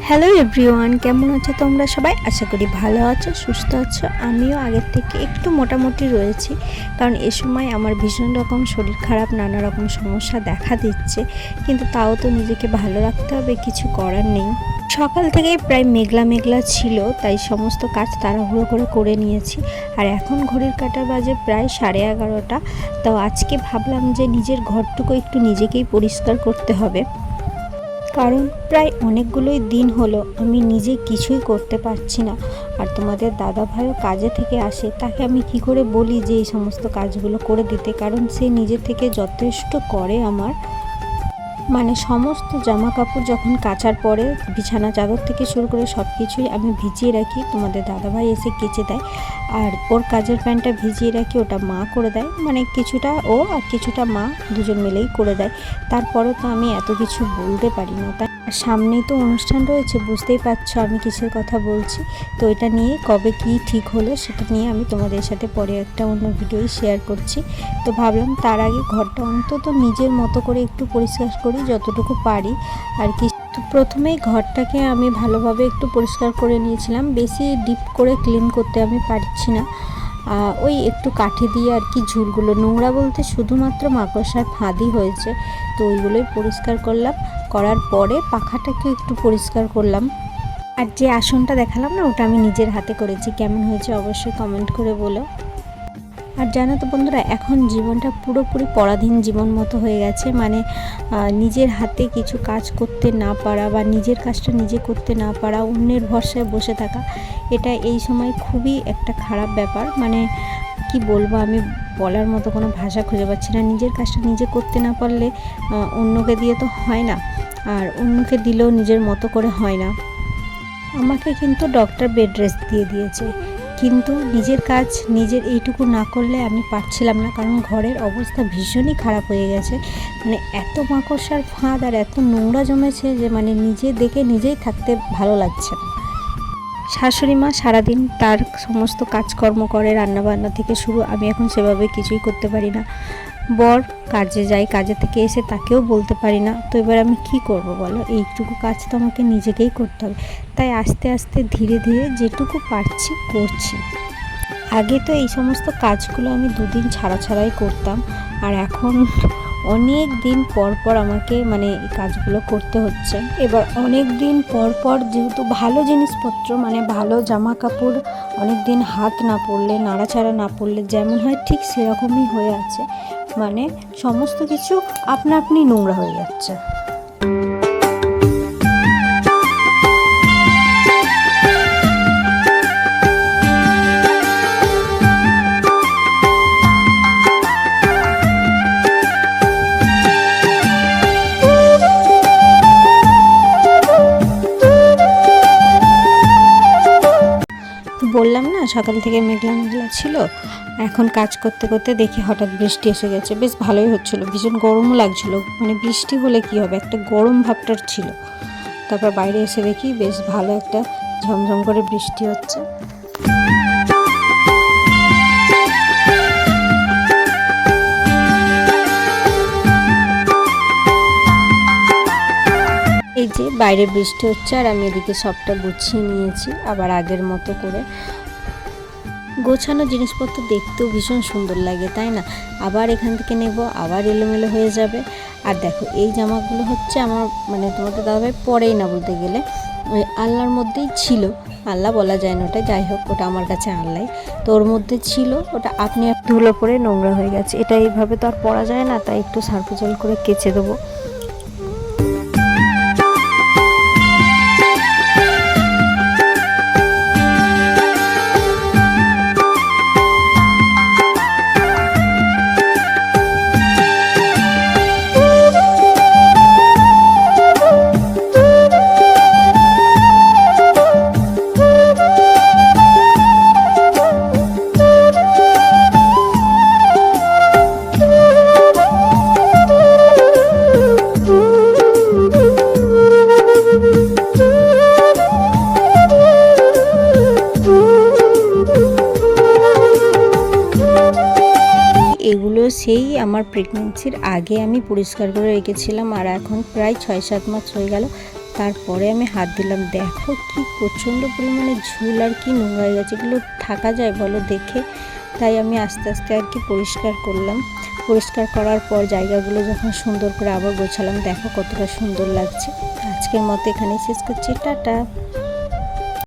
Hello everyone, কেমন আছো তোমরা সবাই? আশা করি ভালো আছো, সুস্থ আছো। আমিও আগের থেকে একটু মোটামুটি রয়েছি, কারণ এ সময় আমার ভীষণ রকম শরীর খারাপ, নানা রকম সমস্যা দেখা দিচ্ছে, কিন্তু তাও তো নিজেকে ভালো রাখতে হবে, কিছু করার নেই। সকাল থেকেই প্রায় মেঘলা মেঘলা ছিল, তাই সমস্ত কাজ তাড়াহুড়ো করে নিয়েছি। আর এখন ঘড়ির কাঁটা বাজে প্রায় 11:30। তো আজকে ভাবলাম যে নিজের ঘরটুকু একটু নিজেকেই পরিষ্কার করতে হবে, কারণ প্রায় অনেকগুলোই দিন হলো আমি নিজে কিছুই করতে পারছি না। আর তোমাদের দাদা ভাইও কাজে থেকে আসে, তাকে আমি কি করে বলি যে এই সমস্ত কাজগুলো করে দিতে, কারণ সে নিজে থেকে যথেষ্ট করে আমার। মানে সমস্ত জামা কাপড় যখন কাচার পরে বিছানা চাদর থেকে শুরু করে সব কিছুই আমি ভিজিয়ে রাখি, তোমাদের দাদাভাই এসে কেচে দেয়। আর ওর কাজের প্যান্টটা ভিজিয়ে রাখি, ওটা মা করে দেয়, মানে কিছুটা ও আর কিছুটা মা দুজন মিলেই করে দেয়। তারপরেও তো আমি এত কিছু বলতে পারি না, তাই সামনেই তো অনুষ্ঠান রয়েছে, বুঝতেই পারছো আমি কিসের কথা বলছি। তো এটা নিয়ে কবে কি ঠিক হলো সেটা নিয়ে আমি তোমাদের সাথে পরে একটা অন্য ভিডিওই শেয়ার করছি। তো ভাবলাম তার আগে ঘরটা অন্তত নিজের মতো করে একটু পরিষ্কার করি যতটুকু পারি আর কি। তো প্রথমেই ঘরটাকে আমি ভালোভাবে একটু পরিষ্কার করে নিয়েছিলাম, বেশি ডিপ করে ক্লিন করতে আমি পারছি না। ওই একটু কাঠি দিয়ে আর কি ঝুলগুলো নোংরা বলতে শুধুমাত্র মাকড়সার ফাঁদি হয়েছে, তো ওইগুলোই পরিষ্কার করলাম। করার পরে পাখাটাকে একটু পরিষ্কার করলাম। আর যে আসনটা দেখালাম না, ওটা আমি নিজের হাতে করেছি, কেমন হয়েছে অবশ্যই কমেন্ট করে বলো। আর জানো তো বন্ধুরা, এখন জীবনটা পুরোপুরি পরাধীন জীবন মতো হয়ে গেছে। মানে নিজের হাতে কিছু কাজ করতে না পারা বা নিজের কাজটা নিজে করতে না পারা, অন্যের ভরসায় বসে থাকা, এটা এই সময় খুবই একটা খারাপ ব্যাপার। মানে কি বলবো, আমি বলার মতো কোনো ভাষা খুঁজে পাচ্ছি না। নিজের কাজটা নিজে করতে না পারলে অন্যকে দিয়ে তো হয় না, আর অন্যকে দিলেও নিজের মতো করে হয় না। আমাকে কিন্তু ডক্টর বেড রেস্ট দিয়ে দিয়েছে, কিন্তু নিজের কাজ নিজের এইটুকু না করলে আমি পারছিলাম না, কারণ ঘরের অবস্থা ভীষণই খারাপ হয়ে গেছে। মানে এত মাকড়সার ফাঁদ আর এত নোংরা জমেছে যে মানে নিজে দেখে নিজেই থাকতে ভালো লাগছে না। শাশুড়ি মা সারাদিন তার সমস্ত কাজকর্ম করে, রান্নাবান্না থেকে শুরু, আমি এখন সেভাবে কিছুই করতে পারি না। বর কাজে যায়, কাজে থেকে এসে তাকেও বলতে পারি না। তো এবার আমি কি করব বলো, এইটুকু কাজ তো আমাকে নিজেকেই করতে হবে। তাই আস্তে আস্তে ধীরে ধীরে যেটুকু পারছি করছি। আগে তো এই সমস্ত কাজগুলো আমি দুদিন ছাড়াই করতাম, আর এখন অনেক দিন পর পর আমাকে মানে এই কাজগুলো করতে হচ্ছে। এবার অনেক দিন পর পর যেহেতু ভালো জিনিসপত্র, মানে ভালো জামা কাপড় অনেক দিন হাত না পড়লে, নাড়াচাড়া না পড়লে যেমন হয় ঠিক সেরকমই হয়ে আছে। মানে সমস্ত কিছু আপনা আপনি নোংরা হয়ে যাচ্ছে। বললাম না সকাল থেকে মেঘলা মেঘলা ছিল, এখন কাজ করতে করতে দেখি হঠাৎ বৃষ্টি এসে গেছে। বেশ ভালোই হচ্ছিল, ভীষণ গরমও লাগছিল। মানে বৃষ্টি হলে কি হবে, একটা গরম ভাবটার ছিল। তারপর বাইরে এসে দেখি বেশ ভালো একটা ঝমঝম করে বৃষ্টি হচ্ছে। এই যে বাইরে বৃষ্টি হচ্ছে আর আমি এদিকে সবটা গুছিয়ে নিয়েছি আবার আগের মতো করে। গোছানো জিনিসপত্র দেখতেও ভীষণ সুন্দর লাগে, তাই না? আবার এখান থেকে নেব, আবার এলোমেলো হয়ে যাবে। আর দেখো এই জামাগুলো হচ্ছে আমার, মানে তোমাদের দাদাভাই পরেই না বলতে গেলে, ওই আলনার মধ্যেই ছিল। আল্লাহ বলা যায় না ওটা, যাই হোক ওটা আমার কাছে আল্লাই। তো ওর মধ্যে ছিল, ওটা আপনি ধুলো পরে নোংরা হয়ে গেছে। এটা এইভাবে তো আর পরা যায় না, তাই একটু সার্ফ জল করে কেচে দেবো। এগুলো সেই আমার প্রেগনেন্সির আগে আমি পরিষ্কার করে রেখেছিলাম, আর এখন প্রায় 6-7 মাস হয়ে গেল, তারপরে আমি হাত দিলাম, দেখো কি প্রচণ্ড পরিমাণে ঝুল আর কি নোংরা হয়ে গেছে, এগুলো থাকা যায় বলো দেখে। তাই আমি আস্তে আস্তে আর কি পরিষ্কার করলাম। পরিষ্কার করার পর জায়গাগুলো যখন সুন্দর করে আবার গোছালাম, দেখো কতটা সুন্দর লাগছে। আজকের মতো এখানেই শেষ করছি, টাটা।